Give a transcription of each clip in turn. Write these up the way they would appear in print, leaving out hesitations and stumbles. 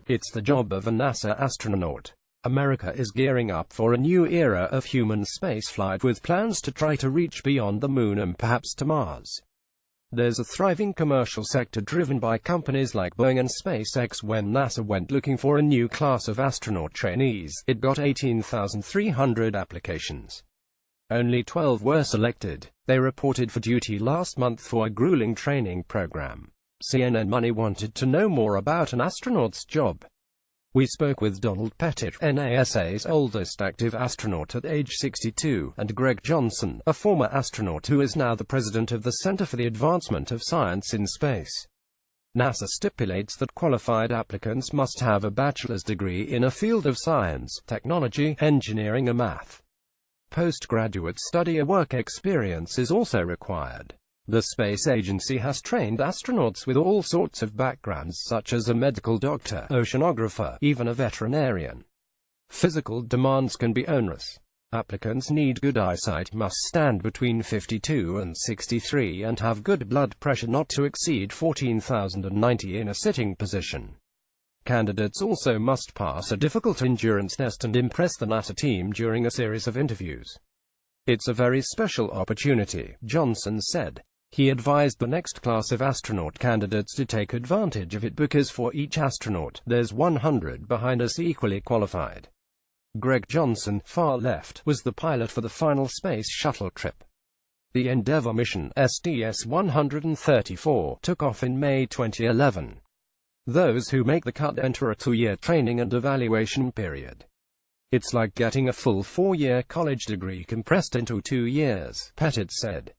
It's the job of a NASA astronaut. America is gearing up for a new era of human spaceflight with plans to try to reach beyond the moon and perhaps to Mars. There's a thriving commercial sector driven by companies like Boeing and SpaceX. When NASA went looking for a new class of astronaut trainees, it got 18,300 applications. Only 12 were selected. They reported for duty last month for a grueling training program. CNN Money wanted to know more about an astronaut's job. We spoke with Donald Pettit, NASA's oldest active astronaut at age 62, and Greg Johnson, a former astronaut who is now the president of the Center for the Advancement of Science in Space. NASA stipulates that qualified applicants must have a bachelor's degree in a field of science, technology, engineering or math. Postgraduate study or work experience is also required. The space agency has trained astronauts with all sorts of backgrounds, such as a medical doctor, oceanographer, even a veterinarian. Physical demands can be onerous. Applicants need good eyesight, must stand between 52 and 63, and have good blood pressure not to exceed 14,090 in a sitting position. Candidates also must pass a difficult endurance test and impress the NASA team during a series of interviews. It's a very special opportunity, Johnson said. He advised the next class of astronaut candidates to take advantage of it because for each astronaut, there's 100 behind us equally qualified. Greg Johnson, far left, was the pilot for the final space shuttle trip. The Endeavour mission, STS-134, took off in May 2011. Those who make the cut enter a 2-year training and evaluation period. It's like getting a full 4-year college degree compressed into 2 years, Pettit said.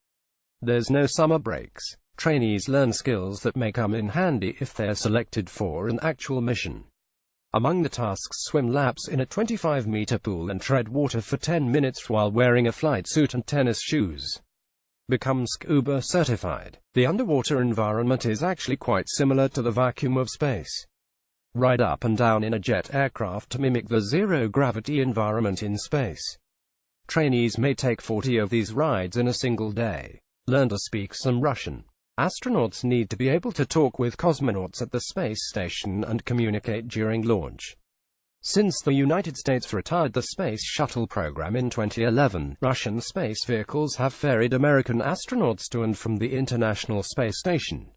There's no summer breaks. Trainees learn skills that may come in handy if they're selected for an actual mission. Among the tasks, swim laps in a 25-meter pool and tread water for 10 minutes while wearing a flight suit and tennis shoes. Become scuba certified. The underwater environment is actually quite similar to the vacuum of space. Ride up and down in a jet aircraft to mimic the zero-gravity environment in space. Trainees may take 40 of these rides in a single day. Learn to speak some Russian. Astronauts need to be able to talk with cosmonauts at the space station and communicate during launch. Since the United States retired the Space Shuttle program in 2011, Russian space vehicles have ferried American astronauts to and from the International Space Station.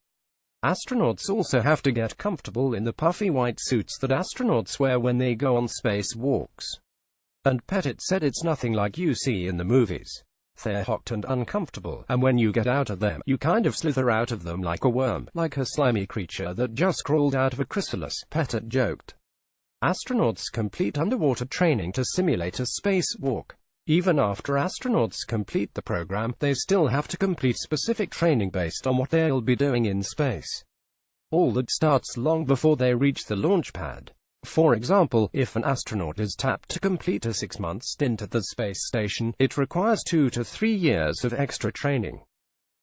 Astronauts also have to get comfortable in the puffy white suits that astronauts wear when they go on space walks. And Pettit said it's nothing like you see in the movies. They're hot and uncomfortable, and when you get out of them, you kind of slither out of them like a worm, like a slimy creature that just crawled out of a chrysalis, Pettit joked. Astronauts complete underwater training to simulate a spacewalk. Even after astronauts complete the program, they still have to complete specific training based on what they'll be doing in space. All that starts long before they reach the launch pad. For example, if an astronaut is tapped to complete a 6-month stint at the space station, it requires 2 to 3 years of extra training.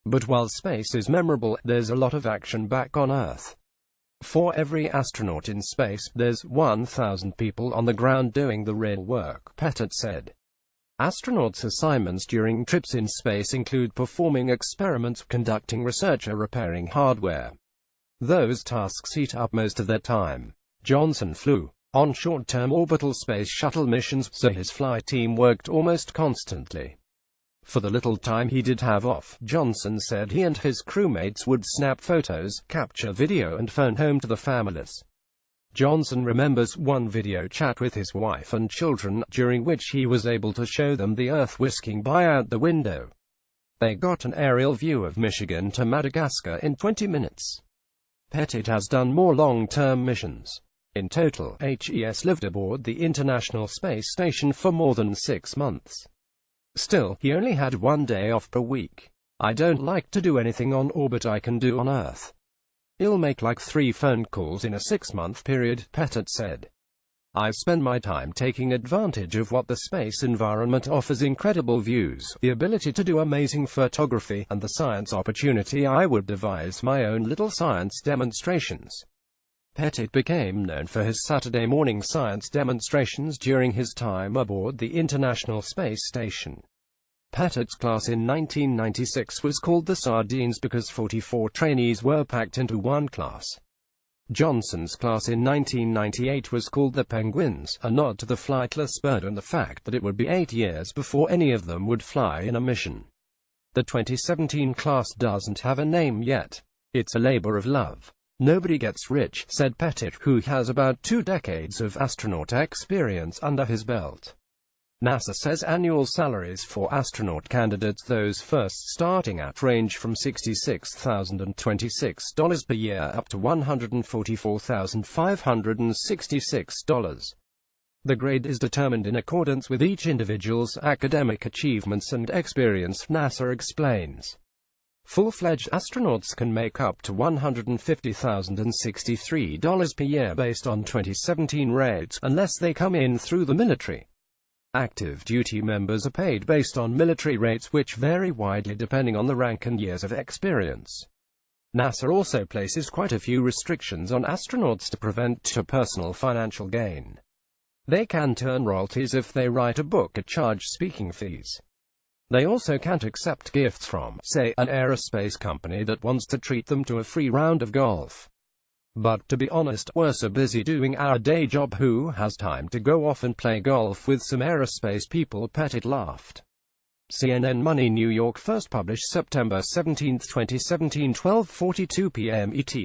But while space is memorable, there's a lot of action back on Earth. For every astronaut in space, there's 1,000 people on the ground doing the real work, Pettit said. Astronauts' assignments during trips in space include performing experiments, conducting research, or repairing hardware. Those tasks eat up most of their time. Johnson flew on short-term orbital space shuttle missions, so his flight team worked almost constantly. For the little time he did have off, Johnson said he and his crewmates would snap photos, capture video and phone home to the families. Johnson remembers one video chat with his wife and children, during which he was able to show them the Earth whisking by out the window. They got an aerial view of Michigan to Madagascar in 20 minutes. Pettit has done more long-term missions. In total, HES lived aboard the International Space Station for more than 6 months. Still, he only had 1 day off per week. I don't like to do anything on orbit I can do on Earth. I'll make like 3 phone calls in a 6-month period, Pettit said. I spend my time taking advantage of what the space environment offers: incredible views, the ability to do amazing photography, and the science opportunity I would devise my own little science demonstrations. Pettit became known for his Saturday morning science demonstrations during his time aboard the International Space Station. Pettit's class in 1996 was called the Sardines because 44 trainees were packed into one class. Johnson's class in 1998 was called the Penguins, a nod to the flightless bird and the fact that it would be 8 years before any of them would fly in a mission. The 2017 class doesn't have a name yet. It's a labor of love. Nobody gets rich, said Pettit, who has about 2 decades of astronaut experience under his belt. NASA says annual salaries for astronaut candidates, those first starting out, range from $66,026 per year up to $144,566. The grade is determined in accordance with each individual's academic achievements and experience, NASA explains. Full-fledged astronauts can make up to $150,063 per year based on 2017 rates, unless they come in through the military. Active duty members are paid based on military rates, which vary widely depending on the rank and years of experience. NASA also places quite a few restrictions on astronauts to prevent personal financial gain. They can't earn royalties if they write a book or charge speaking fees. They also can't accept gifts from, say, an aerospace company that wants to treat them to a free round of golf. But to be honest, we're so busy doing our day job, who has time to go off and play golf with some aerospace people? Pettit laughed. CNN Money. New York. First published September 17, 2017, 12:42 p.m. ET.